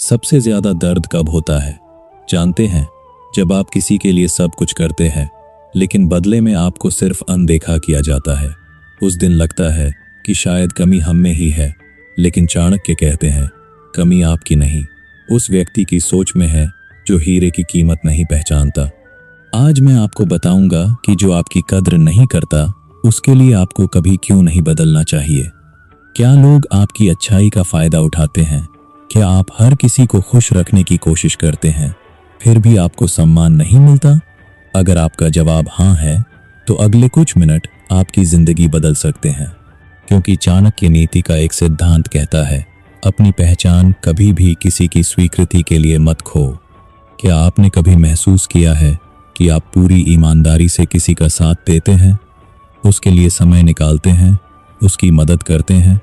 सबसे ज्यादा दर्द कब होता है जानते हैं? जब आप किसी के लिए सब कुछ करते हैं लेकिन बदले में आपको सिर्फ अनदेखा किया जाता है। उस दिन लगता है कि शायद कमी हम में ही है, लेकिन चाणक्य कहते हैं कमी आपकी नहीं, उस व्यक्ति की सोच में है जो हीरे की कीमत नहीं पहचानता। आज मैं आपको बताऊंगा कि जो आपकी कद्र नहीं करता उसके लिए आपको कभी क्यों नहीं बदलना चाहिए। क्या लोग आपकी अच्छाई का फायदा उठाते हैं? क्या आप हर किसी को खुश रखने की कोशिश करते हैं फिर भी आपको सम्मान नहीं मिलता? अगर आपका जवाब हाँ है तो अगले कुछ मिनट आपकी जिंदगी बदल सकते हैं, क्योंकि चाणक्य नीति का एक सिद्धांत कहता है अपनी पहचान कभी भी किसी की स्वीकृति के लिए मत खो। क्या आपने कभी महसूस किया है कि आप पूरी ईमानदारी से किसी का साथ देते हैं, उसके लिए समय निकालते हैं, उसकी मदद करते हैं,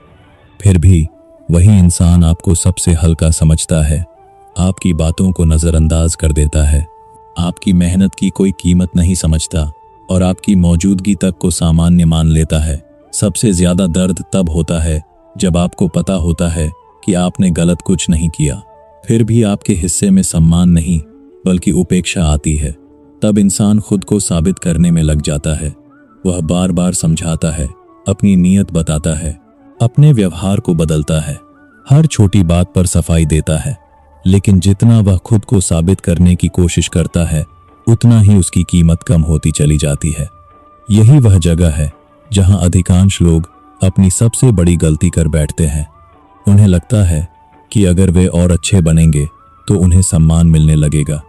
फिर भी वही इंसान आपको सबसे हल्का समझता है, आपकी बातों को नज़रअंदाज कर देता है, आपकी मेहनत की कोई कीमत नहीं समझता और आपकी मौजूदगी तक को सामान्य मान लेता है। सबसे ज्यादा दर्द तब होता है जब आपको पता होता है कि आपने गलत कुछ नहीं किया, फिर भी आपके हिस्से में सम्मान नहीं बल्कि उपेक्षा आती है। तब इंसान खुद को साबित करने में लग जाता है। वह बार बार समझाता है, अपनी नीयत बताता है, अपने व्यवहार को बदलता है, हर छोटी बात पर सफाई देता है, लेकिन जितना वह खुद को साबित करने की कोशिश करता है उतना ही उसकी कीमत कम होती चली जाती है। यही वह जगह है जहां अधिकांश लोग अपनी सबसे बड़ी गलती कर बैठते हैं। उन्हें लगता है कि अगर वे और अच्छे बनेंगे तो उन्हें सम्मान मिलने लगेगा,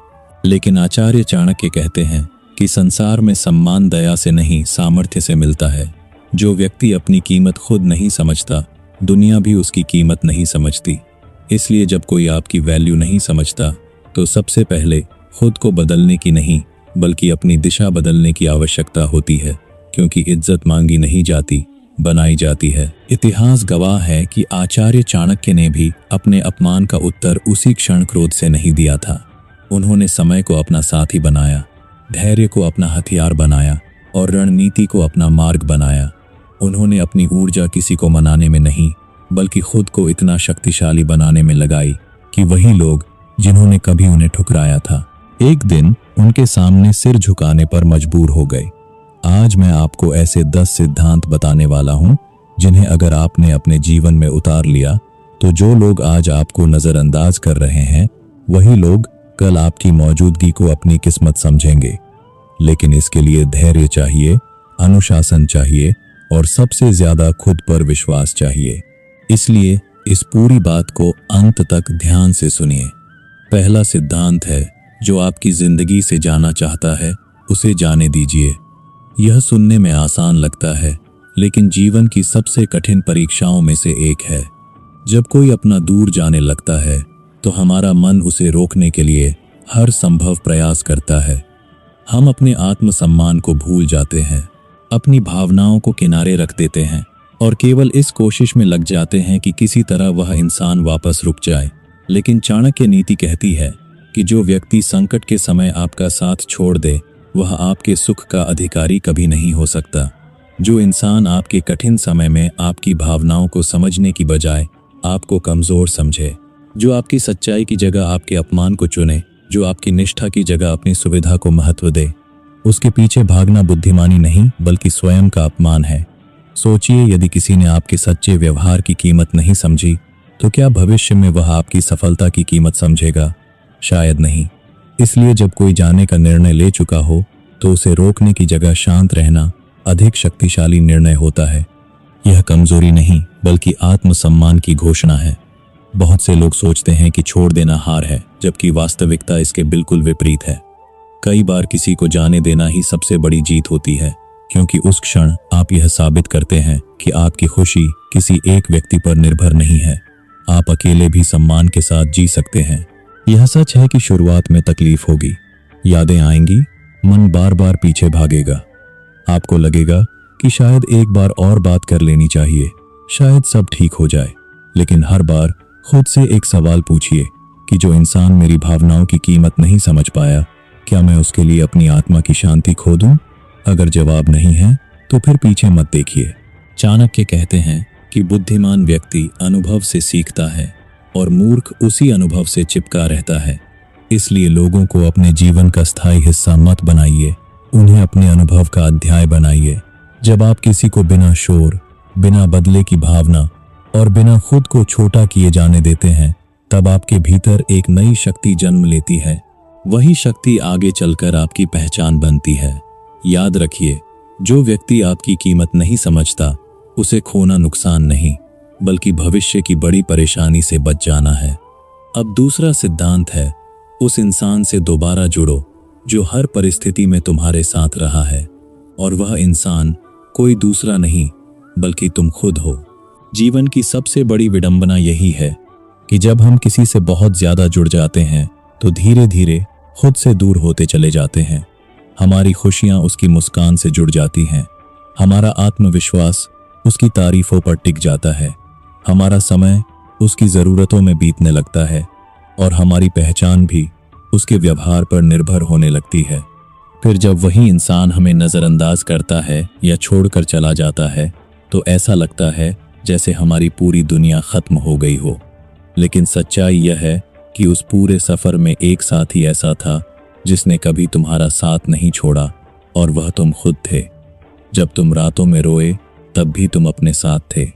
लेकिन आचार्य चाणक्य कहते हैं कि संसार में सम्मान दया से नहीं सामर्थ्य से मिलता है। जो व्यक्ति अपनी कीमत खुद नहीं समझता, दुनिया भी उसकी कीमत नहीं समझती। इसलिए जब कोई आपकी वैल्यू नहीं समझता तो सबसे पहले खुद को बदलने की नहीं बल्कि अपनी दिशा बदलने की आवश्यकता होती है, क्योंकि इज्जत मांगी नहीं जाती, बनाई जाती है। इतिहास गवाह है कि आचार्य चाणक्य ने भी अपने अपमान का उत्तर उसी क्षण क्रोध से नहीं दिया था। उन्होंने समय को अपना साथी बनाया, धैर्य को अपना हथियार बनाया और रणनीति को अपना मार्ग बनाया। उन्होंने अपनी ऊर्जा किसी को मनाने में नहीं बल्कि खुद को इतना शक्तिशाली बनाने में लगाई कि वही लोग जिन्होंने कभी उन्हें ठुकराया था एक दिन उनके सामने सिर झुकाने पर मजबूर हो गए। आज मैं आपको ऐसे 10 सिद्धांत बताने वाला हूं जिन्हें अगर आपने अपने जीवन में उतार लिया तो जो लोग आज आपको नजरअंदाज कर रहे हैं वही लोग कल आपकी मौजूदगी को अपनी किस्मत समझेंगे। लेकिन इसके लिए धैर्य चाहिए, अनुशासन चाहिए और सबसे ज्यादा खुद पर विश्वास चाहिए। इसलिए इस पूरी बात को अंत तक ध्यान से सुनिए। पहला सिद्धांत है, जो आपकी जिंदगी से जाना चाहता है उसे जाने दीजिए। यह सुनने में आसान लगता है लेकिन जीवन की सबसे कठिन परीक्षाओं में से एक है। जब कोई अपना दूर जाने लगता है तो हमारा मन उसे रोकने के लिए हर संभव प्रयास करता है। हम अपने आत्मसम्मान को भूल जाते हैं, अपनी भावनाओं को किनारे रख देते हैं और केवल इस कोशिश में लग जाते हैं कि किसी तरह वह इंसान वापस रुक जाए। लेकिन चाणक्य नीति कहती है कि जो व्यक्ति संकट के समय आपका साथ छोड़ दे वह आपके सुख का अधिकारी कभी नहीं हो सकता। जो इंसान आपके कठिन समय में आपकी भावनाओं को समझने की बजाय आपको कमजोर समझे, जो आपकी सच्चाई की जगह आपके अपमान को चुने, जो आपकी निष्ठा की जगह अपनी सुविधा को महत्व दे, उसके पीछे भागना बुद्धिमानी नहीं बल्कि स्वयं का अपमान है। सोचिए, यदि किसी ने आपके सच्चे व्यवहार की कीमत नहीं समझी तो क्या भविष्य में वह आपकी सफलता की कीमत समझेगा? शायद नहीं। इसलिए जब कोई जाने का निर्णय ले चुका हो तो उसे रोकने की जगह शांत रहना अधिक शक्तिशाली निर्णय होता है। यह कमजोरी नहीं बल्कि आत्मसम्मान की घोषणा है। बहुत से लोग सोचते हैं कि छोड़ देना हार है, जबकि वास्तविकता इसके बिल्कुल विपरीत है। कई बार किसी को जाने देना ही सबसे बड़ी जीत होती है, क्योंकि उस क्षण आप यह साबित करते हैं कि आपकी खुशी किसी एक व्यक्ति पर निर्भर नहीं है। आप अकेले भी सम्मान के साथ जी सकते हैं। यह सच है कि शुरुआत में तकलीफ होगी, यादें आएंगी, मन बार बार पीछे भागेगा। आपको लगेगा कि शायद एक बार और बात कर लेनी चाहिए, शायद सब ठीक हो जाए। लेकिन हर बार खुद से एक सवाल पूछिए कि जो इंसान मेरी भावनाओं की कीमत नहीं समझ पाया, क्या मैं उसके लिए अपनी आत्मा की शांति खो दूं? अगर जवाब नहीं है तो फिर पीछे मत देखिए। चाणक्य कहते हैं कि बुद्धिमान व्यक्ति अनुभव से सीखता है, और मूर्ख उसी अनुभव से चिपका रहता है। इसलिए लोगों को अपने जीवन का स्थायी हिस्सा मत बनाइए, उन्हें अपने अनुभव का अध्याय बनाइए। जब आप किसी को बिना शोर, बिना बदले की भावना और बिना खुद को छोटा किए जाने देते हैं, तब आपके भीतर एक नई शक्ति जन्म लेती है। वही शक्ति आगे चलकर आपकी पहचान बनती है। याद रखिए, जो व्यक्ति आपकी कीमत नहीं समझता, उसे खोना नुकसान नहीं, बल्कि भविष्य की बड़ी परेशानी से बच जाना है। अब दूसरा सिद्धांत है, उस इंसान से दोबारा जुड़ो जो हर परिस्थिति में तुम्हारे साथ रहा है, और वह इंसान कोई दूसरा नहीं बल्कि तुम खुद हो। जीवन की सबसे बड़ी विडंबना यही है कि जब हम किसी से बहुत ज्यादा जुड़ जाते हैं तो धीरे धीरे खुद से दूर होते चले जाते हैं। हमारी खुशियां उसकी मुस्कान से जुड़ जाती हैं, हमारा आत्मविश्वास उसकी तारीफों पर टिक जाता है, हमारा समय उसकी ज़रूरतों में बीतने लगता है और हमारी पहचान भी उसके व्यवहार पर निर्भर होने लगती है। फिर जब वही इंसान हमें नज़रअंदाज करता है या छोड़कर चला जाता है तो ऐसा लगता है जैसे हमारी पूरी दुनिया ख़त्म हो गई हो। लेकिन सच्चाई यह है कि उस पूरे सफ़र में एक साथी ऐसा था जिसने कभी तुम्हारा साथ नहीं छोड़ा, और वह तुम खुद थे। जब तुम रातों में रोए तब भी तुम अपने साथ थे,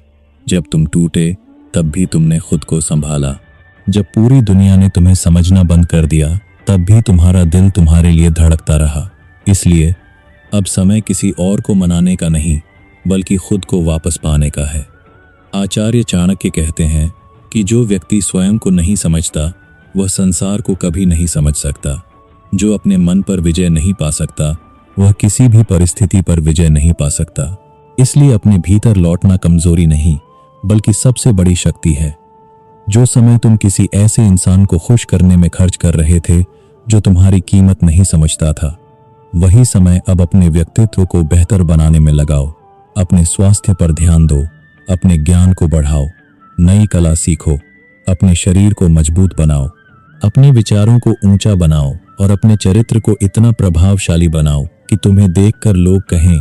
जब तुम टूटे तब भी तुमने खुद को संभाला, जब पूरी दुनिया ने तुम्हें समझना बंद कर दिया तब भी तुम्हारा दिल तुम्हारे लिए धड़कता रहा। इसलिए अब समय किसी और को मनाने का नहीं बल्कि खुद को वापस पाने का है। आचार्य चाणक्य कहते हैं कि जो व्यक्ति स्वयं को नहीं समझता वह संसार को कभी नहीं समझ सकता। जो अपने मन पर विजय नहीं पा सकता वह किसी भी परिस्थिति पर विजय नहीं पा सकता। इसलिए अपने भीतर लौटना कमजोरी नहीं बल्कि सबसे बड़ी शक्ति है। जो समय तुम किसी ऐसे इंसान को खुश करने में खर्च कर रहे थे जो तुम्हारी कीमत नहीं समझता था, वही समय अब अपने व्यक्तित्व को बेहतर बनाने में लगाओ। अपने स्वास्थ्य पर ध्यान दो, अपने ज्ञान को बढ़ाओ, नई कला सीखो, अपने शरीर को मजबूत बनाओ, अपने विचारों को ऊंचा बनाओ और अपने चरित्र को इतना प्रभावशाली बनाओ कि तुम्हें देखकर लोग कहें,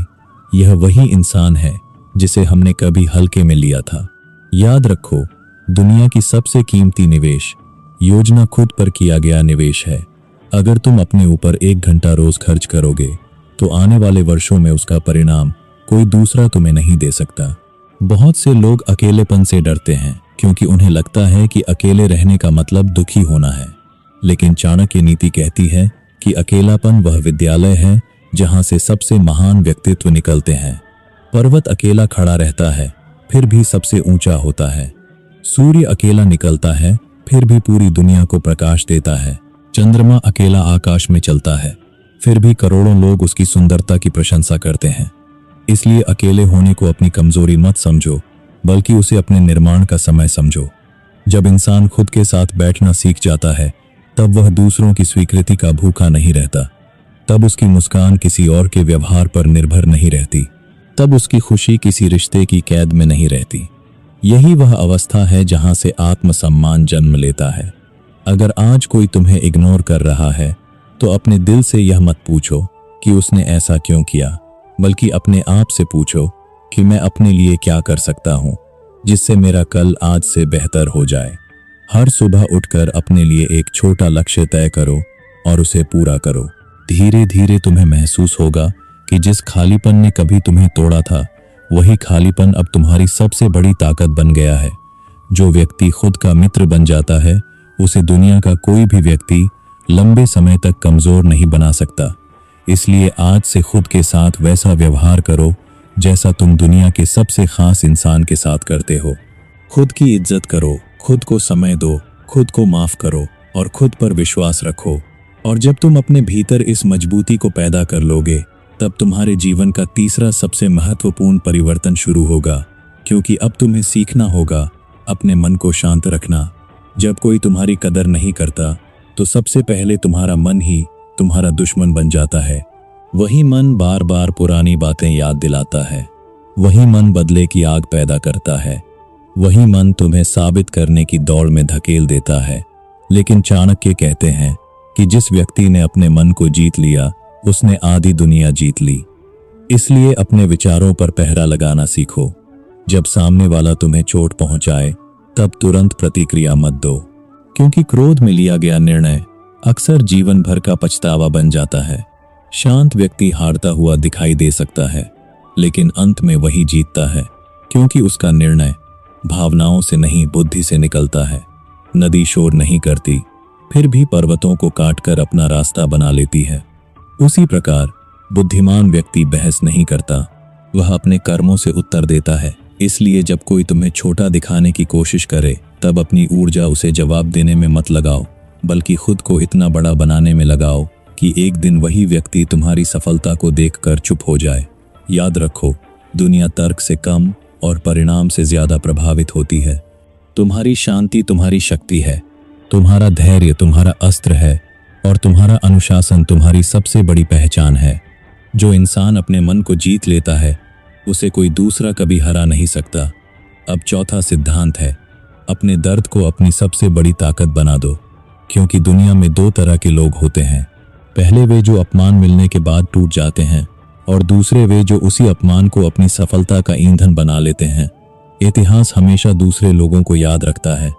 यह वही इंसान है जिसे हमने कभी हल्के में लिया था। याद रखो, दुनिया की सबसे कीमती निवेश योजना खुद पर किया गया निवेश है। अगर तुम अपने ऊपर 1 घंटा रोज खर्च करोगे तो आने वाले वर्षों में उसका परिणाम कोई दूसरा तुम्हें नहीं दे सकता। बहुत से लोग अकेलेपन से डरते हैं क्योंकि उन्हें लगता है कि अकेले रहने का मतलब दुखी होना है। लेकिन चाणक्य नीति कहती है कि अकेलापन वह विद्यालय है जहां से सबसे महान व्यक्तित्व निकलते हैं। पर्वत अकेला खड़ा रहता है फिर भी सबसे ऊंचा होता है। सूर्य अकेला निकलता है फिर भी पूरी दुनिया को प्रकाश देता है। चंद्रमा अकेला आकाश में चलता है फिर भी करोड़ों लोग उसकी सुंदरता की प्रशंसा करते हैं। इसलिए अकेले होने को अपनी कमजोरी मत समझो बल्कि उसे अपने निर्माण का समय समझो। जब इंसान खुद के साथ बैठना सीख जाता है तब वह दूसरों की स्वीकृति का भूखा नहीं रहता। तब उसकी मुस्कान किसी और के व्यवहार पर निर्भर नहीं रहती। तब उसकी खुशी किसी रिश्ते की कैद में नहीं रहती। यही वह अवस्था है जहां से आत्मसम्मान जन्म लेता है। अगर आज कोई तुम्हें इग्नोर कर रहा है तो अपने दिल से यह मत पूछो कि उसने ऐसा क्यों किया, बल्कि अपने आप से पूछो कि मैं अपने लिए क्या कर सकता हूं जिससे मेरा कल आज से बेहतर हो जाए। हर सुबह उठकर अपने लिए एक छोटा लक्ष्य तय करो और उसे पूरा करो। धीरे धीरे तुम्हें महसूस होगा कि जिस खालीपन ने कभी तुम्हें तोड़ा था वही खालीपन अब तुम्हारी सबसे बड़ी ताकत बन गया है। जो व्यक्ति खुद का मित्र बन जाता है उसे दुनिया का कोई भी व्यक्ति लंबे समय तक कमजोर नहीं बना सकता। इसलिए आज से खुद के साथ वैसा व्यवहार करो जैसा तुम दुनिया के सबसे खास इंसान के साथ करते हो। खुद की इज्जत करो, खुद को समय दो, खुद को माफ करो और खुद पर विश्वास रखो। और जब तुम अपने भीतर इस मजबूती को पैदा कर लोगे तब तुम्हारे जीवन का तीसरा सबसे महत्वपूर्ण परिवर्तन शुरू होगा, क्योंकि अब तुम्हें सीखना होगा अपने मन को शांत रखना। जब कोई तुम्हारी कदर नहीं करता तो सबसे पहले तुम्हारा मन ही तुम्हारा दुश्मन बन जाता है। वही मन बार बार पुरानी बातें याद दिलाता है। वही मन बदले की आग पैदा करता है। वही मन तुम्हें साबित करने की दौड़ में धकेल देता है। लेकिन चाणक्य कहते हैं कि जिस व्यक्ति ने अपने मन को जीत लिया उसने आधी दुनिया जीत ली। इसलिए अपने विचारों पर पहरा लगाना सीखो। जब सामने वाला तुम्हें चोट पहुंचाए तब तुरंत प्रतिक्रिया मत दो, क्योंकि क्रोध में लिया गया निर्णय अक्सर जीवन भर का पछतावा बन जाता है। शांत व्यक्ति हारता हुआ दिखाई दे सकता है, लेकिन अंत में वही जीतता है, क्योंकि उसका निर्णय भावनाओं से नहीं बुद्धि से निकलता है। नदी शोर नहीं करती, फिर भी पर्वतों को काटकर अपना रास्ता बना लेती है। उसी प्रकार बुद्धिमान व्यक्ति बहस नहीं करता, वह अपने कर्मों से उत्तर देता है। इसलिए जब कोई तुम्हें छोटा दिखाने की कोशिश करे, तब अपनी ऊर्जा उसे जवाब देने में मत लगाओ, बल्कि खुद को इतना बड़ा बनाने में लगाओ कि एक दिन वही व्यक्ति तुम्हारी सफलता को देखकर चुप हो जाए। याद रखो, दुनिया तर्क से कम और परिणाम से ज्यादा प्रभावित होती है। तुम्हारी शांति तुम्हारी शक्ति है, तुम्हारा धैर्य तुम्हारा अस्त्र है, और तुम्हारा अनुशासन तुम्हारी सबसे बड़ी पहचान है। जो इंसान अपने मन को जीत लेता है, उसे कोई दूसरा कभी हरा नहीं सकता। अब चौथा सिद्धांत है, अपने दर्द को अपनी सबसे बड़ी ताकत बना दो, क्योंकि दुनिया में दो तरह के लोग होते हैं। पहले वे जो अपमान मिलने के बाद टूट जाते हैं, और दूसरे वे जो उसी अपमान को अपनी सफलता का ईंधन बना लेते हैं। इतिहास हमेशा दूसरे लोगों को याद रखता है।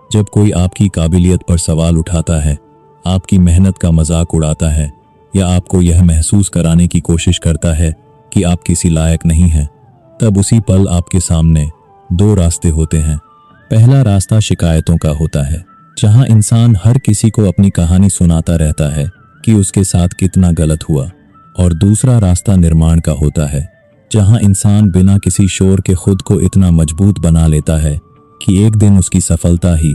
जब कोई आपकी काबिलियत पर सवाल उठाता है, आपकी मेहनत का मजाक उड़ाता है, या आपको यह महसूस कराने की कोशिश करता है कि आप किसी लायक नहीं हैं, तब उसी पल आपके सामने दो रास्ते होते हैं। पहला रास्ता शिकायतों का होता है, जहां इंसान हर किसी को अपनी कहानी सुनाता रहता है कि उसके साथ कितना गलत हुआ। और दूसरा रास्ता निर्माण का होता है, जहां इंसान बिना किसी शोर के खुद को इतना मजबूत बना लेता है कि एक दिन उसकी सफलता ही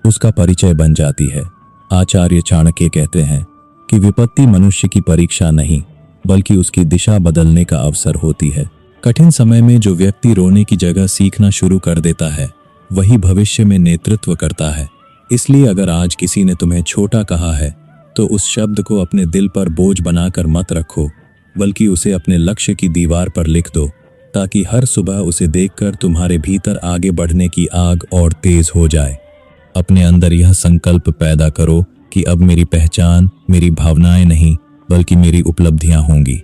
उसका परिचय बन जाती है। आचार्य चाणक्य कहते हैं कि विपत्ति मनुष्य की परीक्षा नहीं, बल्कि उसकी दिशा बदलने का अवसर होती है। कठिन समय में जो व्यक्ति रोने की जगह सीखना शुरू कर देता है, वही भविष्य में नेतृत्व करता है। इसलिए अगर आज किसी ने तुम्हें छोटा कहा है, तो उस शब्द को अपने दिल पर बोझ बनाकर मत रखो, बल्कि उसे अपने लक्ष्य की दीवार पर लिख दो, ताकि हर सुबह उसे देखकर तुम्हारे भीतर आगे बढ़ने की आग और तेज हो जाए। अपने अंदर यह संकल्प पैदा करो कि अब मेरी पहचान मेरी भावनाएं नहीं, बल्कि मेरी उपलब्धियां होंगी।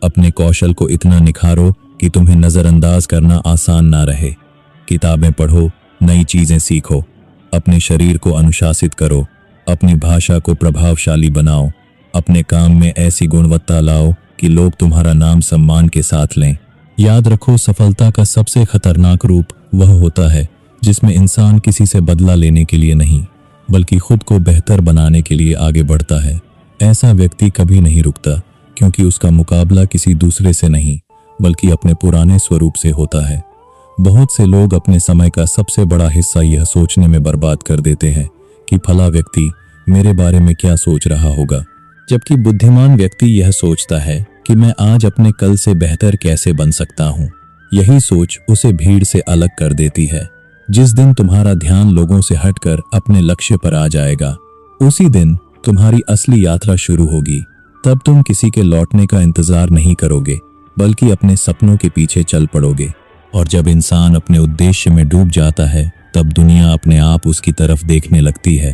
अपने कौशल को इतना निखारो कि तुम्हें नजरअंदाज करना आसान ना रहे। किताबें पढ़ो, नई चीजें सीखो, अपने शरीर को अनुशासित करो, अपनी भाषा को प्रभावशाली बनाओ, अपने काम में ऐसी गुणवत्ता लाओ कि लोग तुम्हारा नाम सम्मान के साथ लें। याद रखो, सफलता का सबसे खतरनाक रूप वह होता है जिसमें इंसान किसी से बदला लेने के लिए नहीं, बल्कि खुद को बेहतर बनाने के लिए आगे बढ़ता है। ऐसा व्यक्ति कभी नहीं रुकता, क्योंकि उसका मुकाबला किसी दूसरे से नहीं, बल्कि अपने पुराने स्वरूप से होता है। बहुत से लोग अपने समय का सबसे बड़ा हिस्सा यह सोचने में बर्बाद कर देते हैं कि फला व्यक्ति मेरे बारे में क्या सोच रहा होगा, जबकि बुद्धिमान व्यक्ति यह सोचता है कि मैं आज अपने कल से बेहतर कैसे बन सकता हूँ। यही सोच उसे भीड़ से अलग कर देती है। जिस दिन तुम्हारा ध्यान लोगों से हटकर अपने लक्ष्य पर आ जाएगा, उसी दिन तुम्हारी असली यात्रा शुरू होगी। तब तुम किसी के लौटने का इंतजार नहीं करोगे, बल्कि अपने सपनों के पीछे चल पड़ोगे। और जब इंसान अपने उद्देश्य में डूब जाता है, तब दुनिया अपने आप उसकी तरफ देखने लगती है।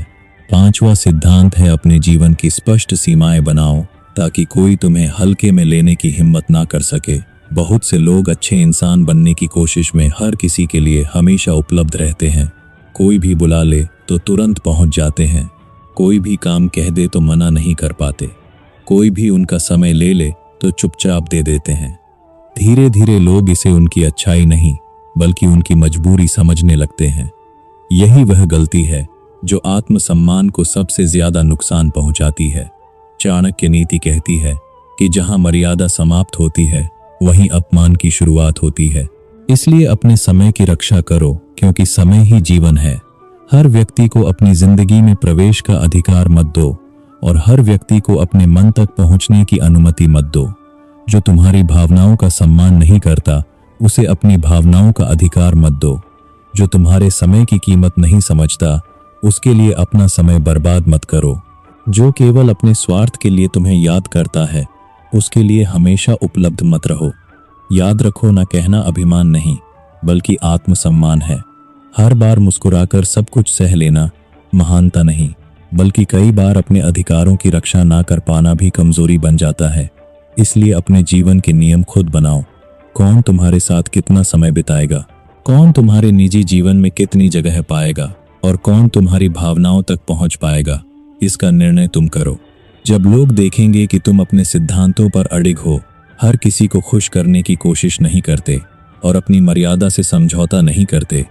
पांचवा सिद्धांत है, अपने जीवन की स्पष्ट सीमाएं बनाओ, ताकि कोई तुम्हें हल्के में लेने की हिम्मत ना कर सके। बहुत से लोग अच्छे इंसान बनने की कोशिश में हर किसी के लिए हमेशा उपलब्ध रहते हैं। कोई भी बुला ले तो तुरंत पहुंच जाते हैं, कोई भी काम कह दे तो मना नहीं कर पाते, कोई भी उनका समय ले ले तो चुपचाप दे देते हैं। धीरे धीरे लोग इसे उनकी अच्छाई नहीं, बल्कि उनकी मजबूरी समझने लगते हैं। यही वह गलती है जो आत्मसम्मान को सबसे ज्यादा नुकसान पहुंचाती है। चाणक्य नीति कहती है कि जहां मर्यादा समाप्त होती है, वहीं अपमान की शुरुआत होती है। इसलिए अपने समय की रक्षा करो, क्योंकि समय ही जीवन है। हर व्यक्ति को अपनी जिंदगी में प्रवेश का अधिकार मत दो, और हर व्यक्ति को अपने मन तक पहुंचने की अनुमति मत दो। जो तुम्हारी भावनाओं का सम्मान नहीं करता, उसे अपनी भावनाओं का अधिकार मत दो। जो तुम्हारे समय की कीमत नहीं समझता, उसके लिए अपना समय बर्बाद मत करो। जो केवल अपने स्वार्थ के लिए तुम्हें याद करता है, उसके लिए हमेशा उपलब्ध मत रहो। याद रखो, ना कहना अभिमान नहीं, बल्कि आत्मसम्मान है। हर बार मुस्कुराकर सब कुछ सह लेना महानता नहीं, बल्कि कई बार अपने अधिकारों की रक्षा ना कर पाना भी कमजोरी बन जाता है। इसलिए अपने जीवन के नियम खुद बनाओ। कौन तुम्हारे साथ कितना समय बिताएगा, कौन तुम्हारे निजी जीवन में कितनी जगह पाएगा और कौन तुम्हारी भावनाओं तक पहुंच पाएगा, इसका निर्णय तुम करो। जब लोग देखेंगे कि तुम अपने सिद्धांतों पर अडिग हो, हर किसी को खुश करने की कोशिश नहीं करते और अपनी मर्यादा से समझौता नहीं करते,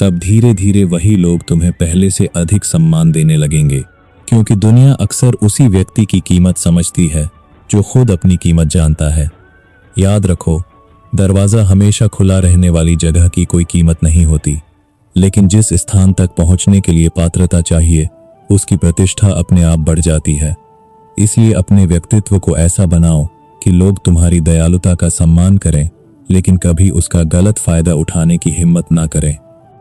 तब धीरे धीरे वही लोग तुम्हें पहले से अधिक सम्मान देने लगेंगे। क्योंकि दुनिया अक्सर उसी व्यक्ति की कीमत समझती है जो खुद अपनी कीमत जानता है। याद रखो, दरवाज़ा हमेशा खुला रहने वाली जगह की कोई कीमत नहीं होती, लेकिन जिस स्थान तक पहुंचने के लिए पात्रता चाहिए उसकी प्रतिष्ठा अपने आप बढ़ जाती है। इसलिए अपने व्यक्तित्व को ऐसा बनाओ कि लोग तुम्हारी दयालुता का सम्मान करें, लेकिन कभी उसका गलत फायदा उठाने की हिम्मत ना करें।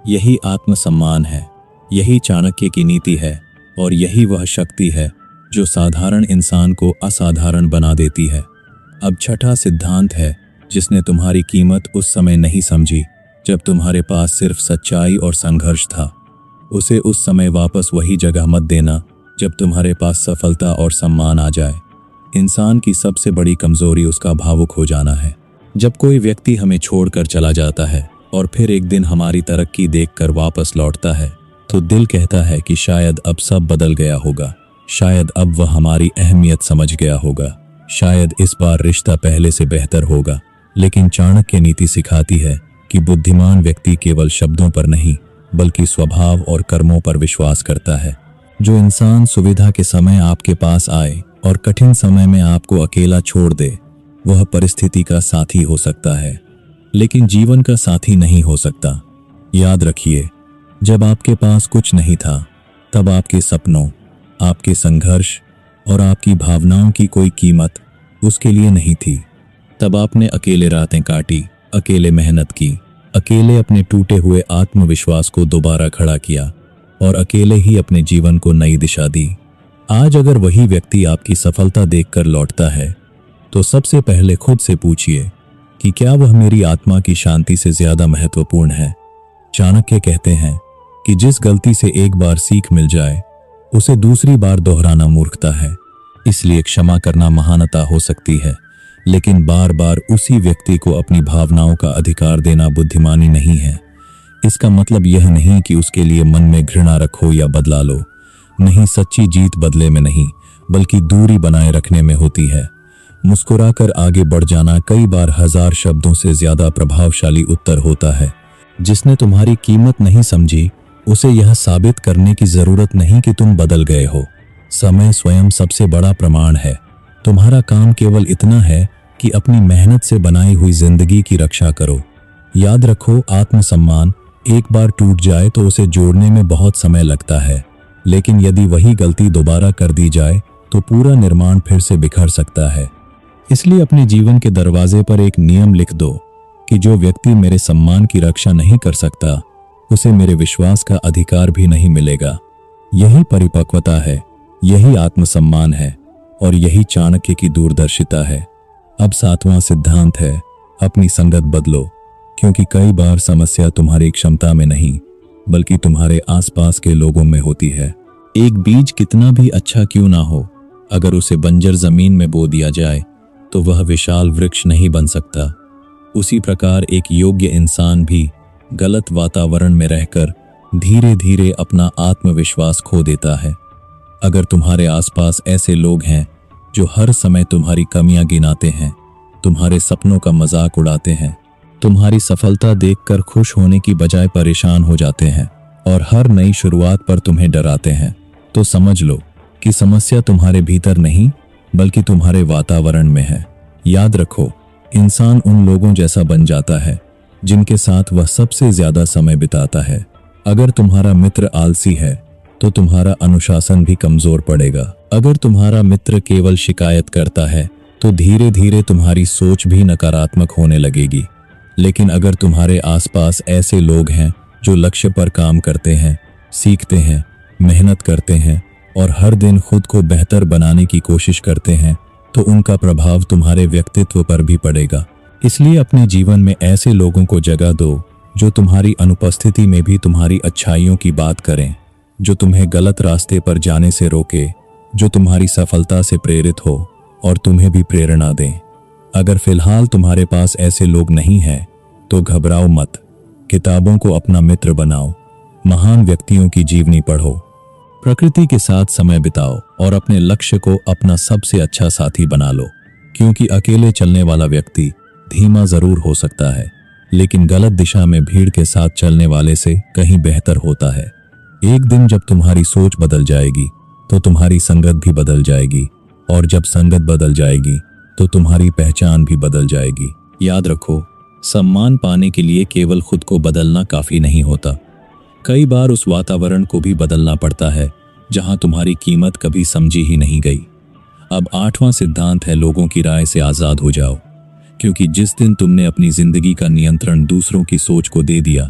यही आत्मसम्मान है, यही चाणक्य की नीति है और यही वह शक्ति है जो साधारण इंसान को असाधारण बना देती है। अब छठा सिद्धांत है जिसने तुम्हारी कीमत उस समय नहीं समझी जब तुम्हारे पास सिर्फ सच्चाई और संघर्ष था। उसे उस समय वापस वही जगह मत देना जब तुम्हारे पास सफलता और सम्मान आ जाए। इंसान की सबसे बड़ी कमजोरी उसका भावुक हो जाना है। जब कोई व्यक्ति हमें छोड़कर चला जाता है और फिर एक दिन हमारी तरक्की देखकर वापस लौटता है, तो दिल कहता है कि शायद अब सब बदल गया होगा, शायद अब वह हमारी अहमियत समझ गया होगा, शायद इस बार रिश्ता पहले से बेहतर होगा। लेकिन चाणक्य नीति सिखाती है कि बुद्धिमान व्यक्ति केवल शब्दों पर नहीं बल्कि स्वभाव और कर्मों पर विश्वास करता है। जो इंसान सुविधा के समय आपके पास आए और कठिन समय में आपको अकेला छोड़ दे, वह परिस्थिति का साथी हो सकता है, लेकिन जीवन का साथी नहीं हो सकता। याद रखिए, जब आपके पास कुछ नहीं था, तब आपके सपनों, आपके संघर्ष और आपकी भावनाओं की कोई कीमत उसके लिए नहीं थी। तब आपने अकेले रातें काटी, अकेले मेहनत की, अकेले अपने टूटे हुए आत्मविश्वास को दोबारा खड़ा किया और अकेले ही अपने जीवन को नई दिशा दी। आज अगर वही व्यक्ति आपकी सफलता देखकर लौटता है, तो सबसे पहले खुद से पूछिए कि क्या वह मेरी आत्मा की शांति से ज्यादा महत्वपूर्ण है। चाणक्य कहते हैं कि जिस गलती से एक बार सीख मिल जाए, उसे दूसरी बार दोहराना मूर्खता है। इसलिए क्षमा करना महानता हो सकती है, लेकिन बार बार उसी व्यक्ति को अपनी भावनाओं का अधिकार देना बुद्धिमानी नहीं है। इसका मतलब यह नहीं कि उसके लिए मन में घृणा रखो या बदला लो। नहीं, सच्ची जीत बदले में नहीं बल्कि दूरी बनाए रखने में होती है। मुस्कुराकर आगे बढ़ जाना कई बार 1000 शब्दों से ज्यादा प्रभावशाली उत्तर होता है। जिसने तुम्हारी कीमत नहीं समझी, उसे यह साबित करने की जरूरत नहीं कि तुम बदल गए हो। समय स्वयं सबसे बड़ा प्रमाण है। तुम्हारा काम केवल इतना है कि अपनी मेहनत से बनाई हुई जिंदगी की रक्षा करो। याद रखो, आत्मसम्मान एक बार टूट जाए तो उसे जोड़ने में बहुत समय लगता है, लेकिन यदि वही गलती दोबारा कर दी जाए तो पूरा निर्माण फिर से बिखर सकता है। इसलिए अपने जीवन के दरवाजे पर एक नियम लिख दो कि जो व्यक्ति मेरे सम्मान की रक्षा नहीं कर सकता, उसे मेरे विश्वास का अधिकार भी नहीं मिलेगा। यही परिपक्वता है, यही आत्मसम्मान है और यही चाणक्य की दूरदर्शिता है। अब 7वां सिद्धांत है, अपनी संगत बदलो, क्योंकि कई बार समस्या तुम्हारी क्षमता में नहीं बल्कि तुम्हारे आसपास के लोगों में होती है। एक बीज कितना भी अच्छा क्यों ना हो, अगर उसे बंजर जमीन में बो दिया जाए तो वह विशाल वृक्ष नहीं बन सकता। उसी प्रकार एक योग्य इंसान भी गलत वातावरण में रहकर धीरे धीरे अपना आत्मविश्वास खो देता है। अगर तुम्हारे आसपास ऐसे लोग हैं जो हर समय तुम्हारी कमियां गिनाते हैं, तुम्हारे सपनों का मजाक उड़ाते हैं, तुम्हारी सफलता देखकर खुश होने की बजाय परेशान हो जाते हैं और हर नई शुरुआत पर तुम्हें डराते हैं, तो समझ लो कि समस्या तुम्हारे भीतर नहीं बल्कि तुम्हारे वातावरण में है। याद रखो, इंसान उन लोगों जैसा बन जाता है जिनके साथ वह सबसे ज्यादा समय बिताता है। अगर तुम्हारा मित्र आलसी है तो तुम्हारा अनुशासन भी कमजोर पड़ेगा। अगर तुम्हारा मित्र केवल शिकायत करता है तो धीरे धीरे तुम्हारी सोच भी नकारात्मक होने लगेगी। लेकिन अगर तुम्हारे आसपास ऐसे लोग हैं जो लक्ष्य पर काम करते हैं, सीखते हैं, मेहनत करते हैं और हर दिन खुद को बेहतर बनाने की कोशिश करते हैं, तो उनका प्रभाव तुम्हारे व्यक्तित्व पर भी पड़ेगा। इसलिए अपने जीवन में ऐसे लोगों को जगह दो जो तुम्हारी अनुपस्थिति में भी तुम्हारी अच्छाइयों की बात करें, जो तुम्हें गलत रास्ते पर जाने से रोके, जो तुम्हारी सफलता से प्रेरित हो और तुम्हें भी प्रेरणा दें। अगर फिलहाल तुम्हारे पास ऐसे लोग नहीं हैं तो घबराओ मत, किताबों को अपना मित्र बनाओ, महान व्यक्तियों की जीवनी पढ़ो, प्रकृति के साथ समय बिताओ और अपने लक्ष्य को अपना सबसे अच्छा साथी बना लो। क्योंकि अकेले चलने वाला व्यक्ति धीमा जरूर हो सकता है, लेकिन गलत दिशा में भीड़ के साथ चलने वाले से कहीं बेहतर होता है। एक दिन जब तुम्हारी सोच बदल जाएगी तो तुम्हारी संगत भी बदल जाएगी, और जब संगत बदल जाएगी तो तुम्हारी पहचान भी बदल जाएगी। याद रखो, सम्मान पाने के लिए केवल खुद को बदलना काफी नहीं होता। कई बार उस वातावरण को भी बदलना पड़ता है जहां तुम्हारी कीमत कभी समझी ही नहीं गई। अब 8वां सिद्धांत है, लोगों की राय से आजाद हो जाओ। क्योंकि जिस दिन तुमने अपनी जिंदगी का नियंत्रण दूसरों की सोच को दे दिया,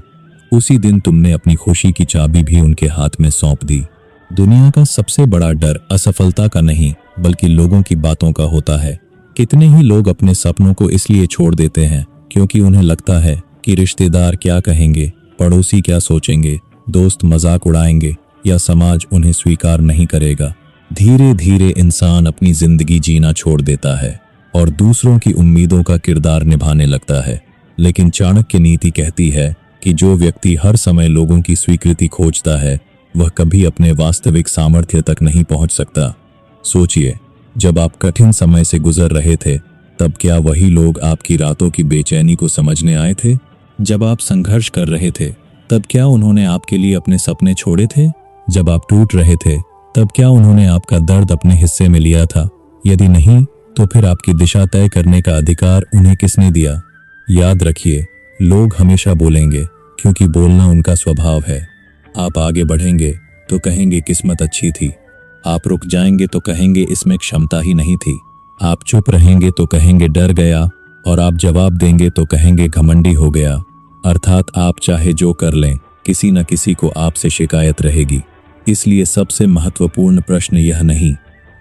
उसी दिन तुमने अपनी खुशी की चाबी भी उनके हाथ में सौंप दी। दुनिया का सबसे बड़ा डर असफलता का नहीं, बल्कि लोगों की बातों का होता है। कितने ही लोग अपने सपनों को इसलिए छोड़ देते हैं क्योंकि उन्हें लगता है कि रिश्तेदार क्या कहेंगे, पड़ोसी क्या सोचेंगे, दोस्त मजाक उड़ाएंगे या समाज उन्हें स्वीकार नहीं करेगा। धीरे धीरे इंसान अपनी जिंदगी जीना छोड़ देता है और दूसरों की उम्मीदों का किरदार निभाने लगता है। लेकिन चाणक्य नीति कहती है कि जो व्यक्ति हर समय लोगों की स्वीकृति खोजता है, वह कभी अपने वास्तविक सामर्थ्य तक नहीं पहुंच सकता। सोचिए, जब आप कठिन समय से गुजर रहे थे, तब क्या वही लोग आपकी रातों की बेचैनी को समझने आए थे? जब आप संघर्ष कर रहे थे, तब क्या उन्होंने आपके लिए अपने सपने छोड़े थे? जब आप टूट रहे थे, तब क्या उन्होंने आपका दर्द अपने हिस्से में लिया था? यदि नहीं, तो फिर आपकी दिशा तय करने का अधिकार उन्हें किसने दिया? याद रखिए, लोग हमेशा बोलेंगे, क्योंकि बोलना उनका स्वभाव है। आप आगे बढ़ेंगे तो कहेंगे किस्मत अच्छी थी, आप रुक जाएंगे तो कहेंगे इसमें क्षमता ही नहीं थी, आप चुप रहेंगे तो कहेंगे डर गया, और आप जवाब देंगे तो कहेंगे घमंडी हो गया। अर्थात आप चाहे जो कर लें, किसी न किसी को आपसे शिकायत रहेगी। इसलिए सबसे महत्वपूर्ण प्रश्न यह नहीं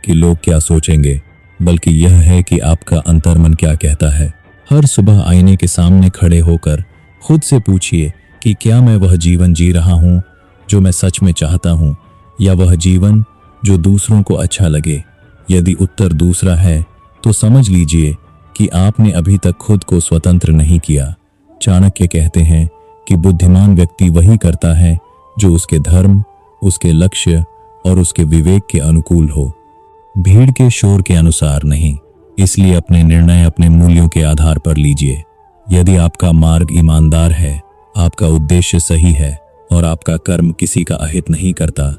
कि लोग क्या सोचेंगे, बल्कि यह है कि आपका अंतर्मन क्या कहता है। हर सुबह आईने के सामने खड़े होकर खुद से पूछिए कि क्या मैं वह जीवन जी रहा हूं जो मैं सच में चाहता हूं, या वह जीवन जो दूसरों को अच्छा लगे। यदि उत्तर दूसरा है, तो समझ लीजिए कि आपने अभी तक खुद को स्वतंत्र नहीं किया। चाणक्य कहते हैं कि बुद्धिमान व्यक्ति वही करता है जो उसके धर्म, उसके लक्ष्य और उसके विवेक के अनुकूल हो, भीड़ के शोर के अनुसार नहीं। इसलिए अपने निर्णय अपने मूल्यों के आधार पर लीजिए। यदि आपका मार्ग ईमानदार है, आपका उद्देश्य सही है और आपका कर्म किसी का अहित नहीं करता,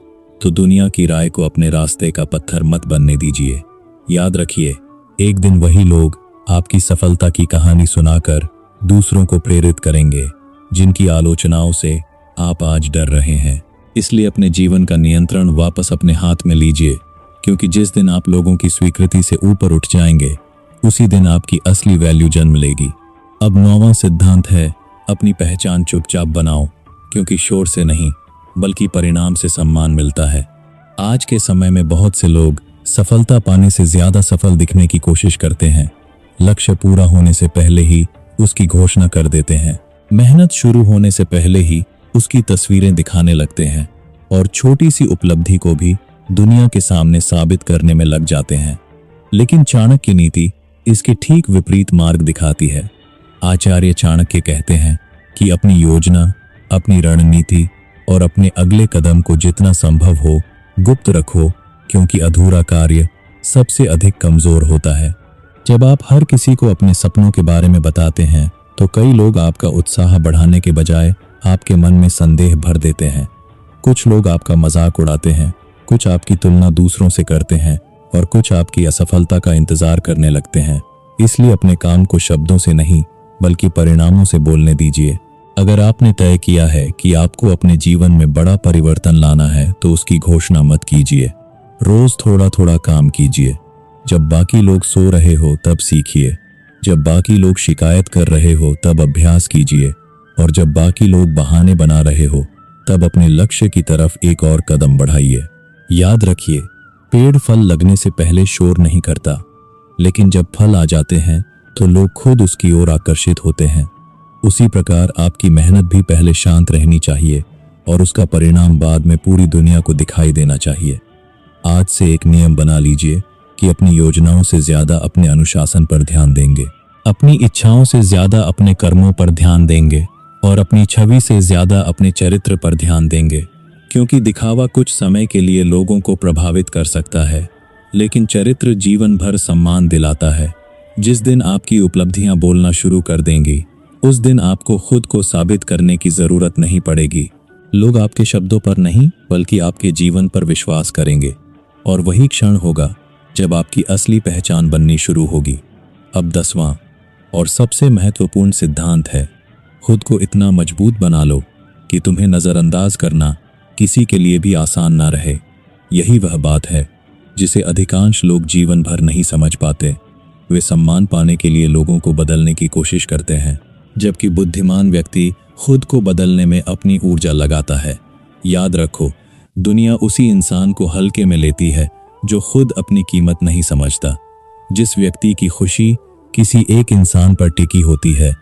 तो दुनिया की राय को अपने रास्ते का पत्थर मत बनने दीजिए। याद रखिए, एक दिन वही लोग आपकी सफलता की कहानी सुनाकर दूसरों को प्रेरित करेंगे, जिनकी आलोचनाओं से आप आज डर रहे हैं। इसलिए अपने जीवन का नियंत्रण वापस अपने हाथ में लीजिए, क्योंकि जिस दिन आप लोगों की स्वीकृति से ऊपर उठ जाएंगे, उसी दिन आपकी असली वैल्यू जन्म लेगी। अब 9वां सिद्धांत है, अपनी पहचान चुपचाप बनाओ, क्योंकि शोर से नहीं बल्कि परिणाम से सम्मान मिलता है। आज के समय में बहुत से लोग सफलता पाने से ज्यादा सफल दिखने की कोशिश करते हैं। लक्ष्य पूरा होने से पहले ही उसकी घोषणा कर देते हैं, मेहनत शुरू होने से पहले ही उसकी तस्वीरें दिखाने लगते हैं, और छोटी सी उपलब्धि को भी दुनिया के सामने साबित करने में लग जाते हैं। लेकिन चाणक्य नीति इसके ठीक विपरीत मार्ग दिखाती है। आचार्य चाणक्य कहते हैं कि अपनी योजना, अपनी रणनीति और अपने अगले कदम को जितना संभव हो गुप्त रखो, क्योंकि अधूरा कार्य सबसे अधिक कमजोर होता है। जब आप हर किसी को अपने सपनों के बारे में बताते हैं, तो कई लोग आपका उत्साह बढ़ाने के बजाय आपके मन में संदेह भर देते हैं। कुछ लोग आपका मजाक उड़ाते हैं, कुछ आपकी तुलना दूसरों से करते हैं और कुछ आपकी असफलता का इंतजार करने लगते हैं। इसलिए अपने काम को शब्दों से नहीं बल्कि परिणामों से बोलने दीजिए। अगर आपने तय किया है कि आपको अपने जीवन में बड़ा परिवर्तन लाना है, तो उसकी घोषणा मत कीजिए। रोज थोड़ा थोड़ा काम कीजिए। जब बाकी लोग सो रहे हो तब सीखिए, जब बाकी लोग शिकायत कर रहे हो तब अभ्यास कीजिए, और जब बाकी लोग बहाने बना रहे हो तब अपने लक्ष्य की तरफ एक और कदम बढ़ाइए। याद रखिए, पेड़ फल लगने से पहले शोर नहीं करता, लेकिन जब फल आ जाते हैं तो लोग खुद उसकी ओर आकर्षित होते हैं। उसी प्रकार आपकी मेहनत भी पहले शांत रहनी चाहिए और उसका परिणाम बाद में पूरी दुनिया को दिखाई देना चाहिए। आज से एक नियम बना लीजिए कि अपनी योजनाओं से ज्यादा अपने अनुशासन पर ध्यान देंगे, अपनी इच्छाओं से ज्यादा अपने कर्मों पर ध्यान देंगे और अपनी छवि से ज्यादा अपने चरित्र पर ध्यान देंगे, क्योंकि दिखावा कुछ समय के लिए लोगों को प्रभावित कर सकता है, लेकिन चरित्र जीवन भर सम्मान दिलाता है। जिस दिन आपकी उपलब्धियां बोलना शुरू कर देंगी, उस दिन आपको खुद को साबित करने की जरूरत नहीं पड़ेगी। लोग आपके शब्दों पर नहीं बल्कि आपके जीवन पर विश्वास करेंगे, और वही क्षण होगा जब आपकी असली पहचान बननी शुरू होगी। अब 10वां और सबसे महत्वपूर्ण सिद्धांत है, खुद को इतना मजबूत बना लो कि तुम्हें नज़रअंदाज करना किसी के लिए भी आसान ना रहे। यही वह बात है जिसे अधिकांश लोग जीवन भर नहीं समझ पाते। वे सम्मान पाने के लिए लोगों को बदलने की कोशिश करते हैं, जबकि बुद्धिमान व्यक्ति खुद को बदलने में अपनी ऊर्जा लगाता है। याद रखो, दुनिया उसी इंसान को हल्के में लेती है जो खुद अपनी कीमत नहीं समझता। जिस व्यक्ति की खुशी किसी एक इंसान पर टिकी होती है,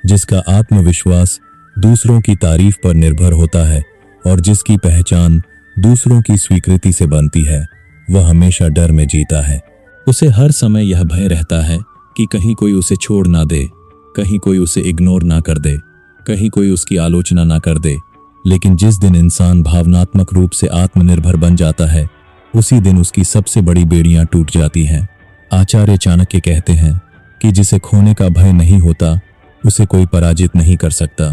जिसका आत्मविश्वास दूसरों की तारीफ पर निर्भर होता है और जिसकी पहचान दूसरों की स्वीकृति से बनती है, वह हमेशा डर में जीता है। उसे हर समय यह भय रहता है कि कहीं कोई उसे छोड़ ना दे, कहीं कोई उसे इग्नोर ना कर दे, कहीं कोई उसकी आलोचना ना कर दे। लेकिन जिस दिन इंसान भावनात्मक रूप से आत्मनिर्भर बन जाता है, उसी दिन उसकी सबसे बड़ी बेड़ियां टूट जाती हैं। आचार्य चाणक्य कहते हैं कि जिसे खोने का भय नहीं होता, उसे कोई पराजित नहीं कर सकता,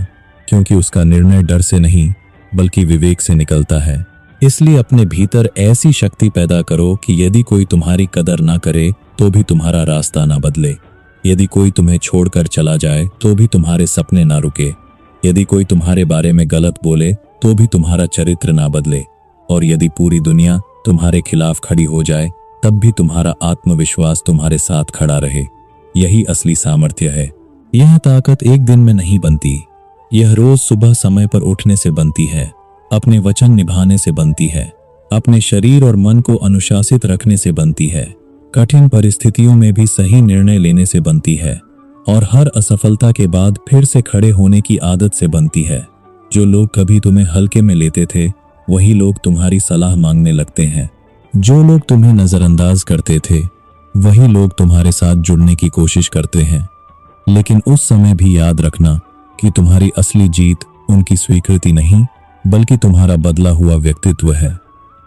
क्योंकि उसका निर्णय डर से नहीं बल्कि विवेक से निकलता है। इसलिए अपने भीतर ऐसी शक्ति पैदा करो कि यदि कोई तुम्हारी कदर ना करे तो भी तुम्हारा रास्ता ना बदले, यदि कोई तुम्हें छोड़कर चला जाए तो भी तुम्हारे सपने ना रुके, यदि कोई तुम्हारे बारे में गलत बोले तो भी तुम्हारा चरित्र ना बदले, और यदि पूरी दुनिया तुम्हारे खिलाफ खड़ी हो जाए तब भी तुम्हारा आत्मविश्वास तुम्हारे साथ खड़ा रहे। यही असली सामर्थ्य है। यह ताकत एक दिन में नहीं बनती, यह रोज सुबह समय पर उठने से बनती है, अपने वचन निभाने से बनती है, अपने शरीर और मन को अनुशासित रखने से बनती है, कठिन परिस्थितियों में भी सही निर्णय लेने से बनती है, और हर असफलता के बाद फिर से खड़े होने की आदत से बनती है। जो लोग कभी तुम्हें हल्के में लेते थे, वही लोग तुम्हारी सलाह मांगने लगते हैं। जो लोग तुम्हें नजरअंदाज करते थे, वही लोग तुम्हारे साथ जुड़ने की कोशिश करते हैं। लेकिन उस समय भी याद रखना कि तुम्हारी असली जीत उनकी स्वीकृति नहीं बल्कि तुम्हारा बदला हुआ व्यक्तित्व है,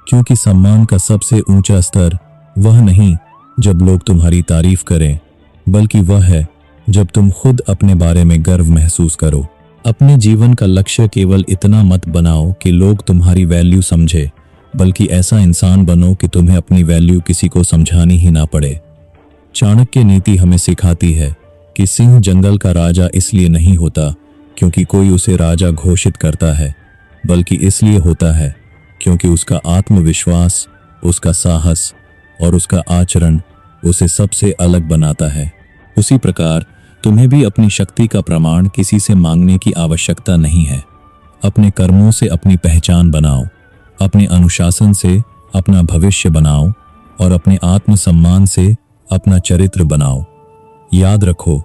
क्योंकि सम्मान का सबसे ऊंचा स्तर वह नहीं जब लोग तुम्हारी तारीफ करें, बल्कि वह है जब तुम खुद अपने बारे में गर्व महसूस करो। अपने जीवन का लक्ष्य केवल इतना मत बनाओ कि लोग तुम्हारी वैल्यू समझे, बल्कि ऐसा इंसान बनो कि तुम्हें अपनी वैल्यू किसी को समझानी ही ना पड़े। चाणक्य नीति हमें सिखाती है कि सिंह जंगल का राजा इसलिए नहीं होता क्योंकि कोई उसे राजा घोषित करता है, बल्कि इसलिए होता है क्योंकि उसका आत्मविश्वास, उसका साहस और उसका आचरण उसे सबसे अलग बनाता है। उसी प्रकार तुम्हें भी अपनी शक्ति का प्रमाण किसी से मांगने की आवश्यकता नहीं है। अपने कर्मों से अपनी पहचान बनाओ, अपने अनुशासन से अपना भविष्य बनाओ और अपने आत्मसम्मान से अपना चरित्र बनाओ। याद रखो,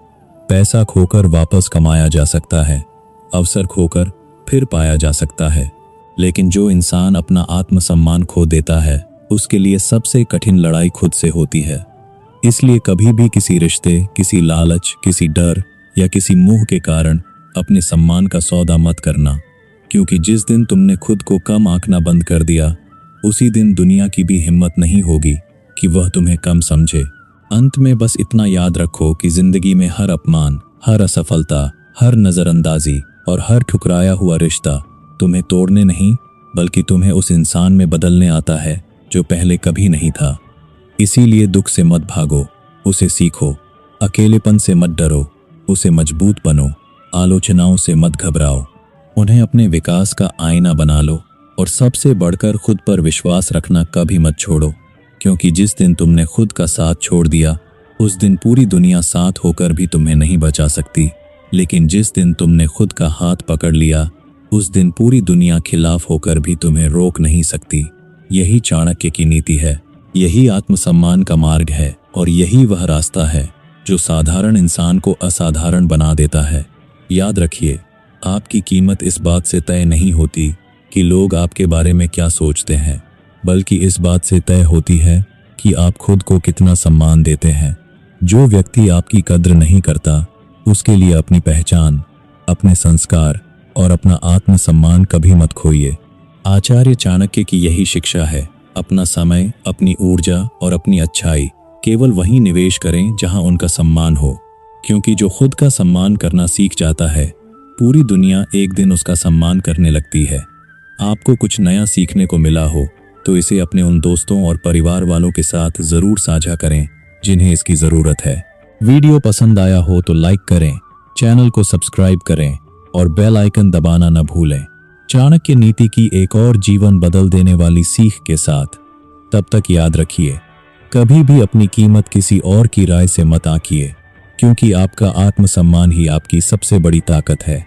पैसा खोकर वापस कमाया जा सकता है, अवसर खोकर फिर पाया जा सकता है, लेकिन जो इंसान अपना आत्मसम्मान खो देता है, उसके लिए सबसे कठिन लड़ाई खुद से होती है। इसलिए कभी भी किसी रिश्ते, किसी लालच, किसी डर या किसी मोह के कारण अपने सम्मान का सौदा मत करना, क्योंकि जिस दिन तुमने खुद को कम आंकना बंद कर दिया, उसी दिन दुनिया की भी हिम्मत नहीं होगी कि वह तुम्हें कम समझे। अंत में बस इतना याद रखो कि जिंदगी में हर अपमान, हर असफलता, हर नजरअंदाजी और हर ठुकराया हुआ रिश्ता तुम्हें तोड़ने नहीं बल्कि तुम्हें उस इंसान में बदलने आता है जो पहले कभी नहीं था। इसीलिए दुख से मत भागो, उसे सीखो। अकेलेपन से मत डरो, उसे मजबूत बनो। आलोचनाओं से मत घबराओ, उन्हें अपने विकास का आईना बना लो। और सबसे बढ़कर खुद पर विश्वास रखना कभी मत छोड़ो, क्योंकि जिस दिन तुमने खुद का साथ छोड़ दिया, उस दिन पूरी दुनिया साथ होकर भी तुम्हें नहीं बचा सकती। लेकिन जिस दिन तुमने खुद का हाथ पकड़ लिया, उस दिन पूरी दुनिया खिलाफ होकर भी तुम्हें रोक नहीं सकती। यही चाणक्य की नीति है, यही आत्मसम्मान का मार्ग है, और यही वह रास्ता है जो साधारण इंसान को असाधारण बना देता है। याद रखिए, आपकी कीमत इस बात से तय नहीं होती कि लोग आपके बारे में क्या सोचते हैं, बल्कि इस बात से तय होती है कि आप खुद को कितना सम्मान देते हैं। जो व्यक्ति आपकी कद्र नहीं करता, उसके लिए अपनी पहचान, अपने संस्कार और अपना आत्मसम्मान कभी मत खोइए। आचार्य चाणक्य की यही शिक्षा है, अपना समय, अपनी ऊर्जा और अपनी अच्छाई केवल वहीं निवेश करें जहां उनका सम्मान हो, क्योंकि जो खुद का सम्मान करना सीख जाता है, पूरी दुनिया एक दिन उसका सम्मान करने लगती है। आपको कुछ नया सीखने को मिला हो तो इसे अपने उन दोस्तों और परिवार वालों के साथ जरूर साझा करें जिन्हें इसकी जरूरत है। वीडियो पसंद आया हो तो लाइक करें, चैनल को सब्सक्राइब करें और बेल आइकन दबाना न भूलें। चाणक्य नीति की एक और जीवन बदल देने वाली सीख के साथ। तब तक याद रखिए, कभी भी अपनी कीमत किसी और की राय से मत आंकिए, क्योंकि आपका आत्मसम्मान ही आपकी सबसे बड़ी ताकत है।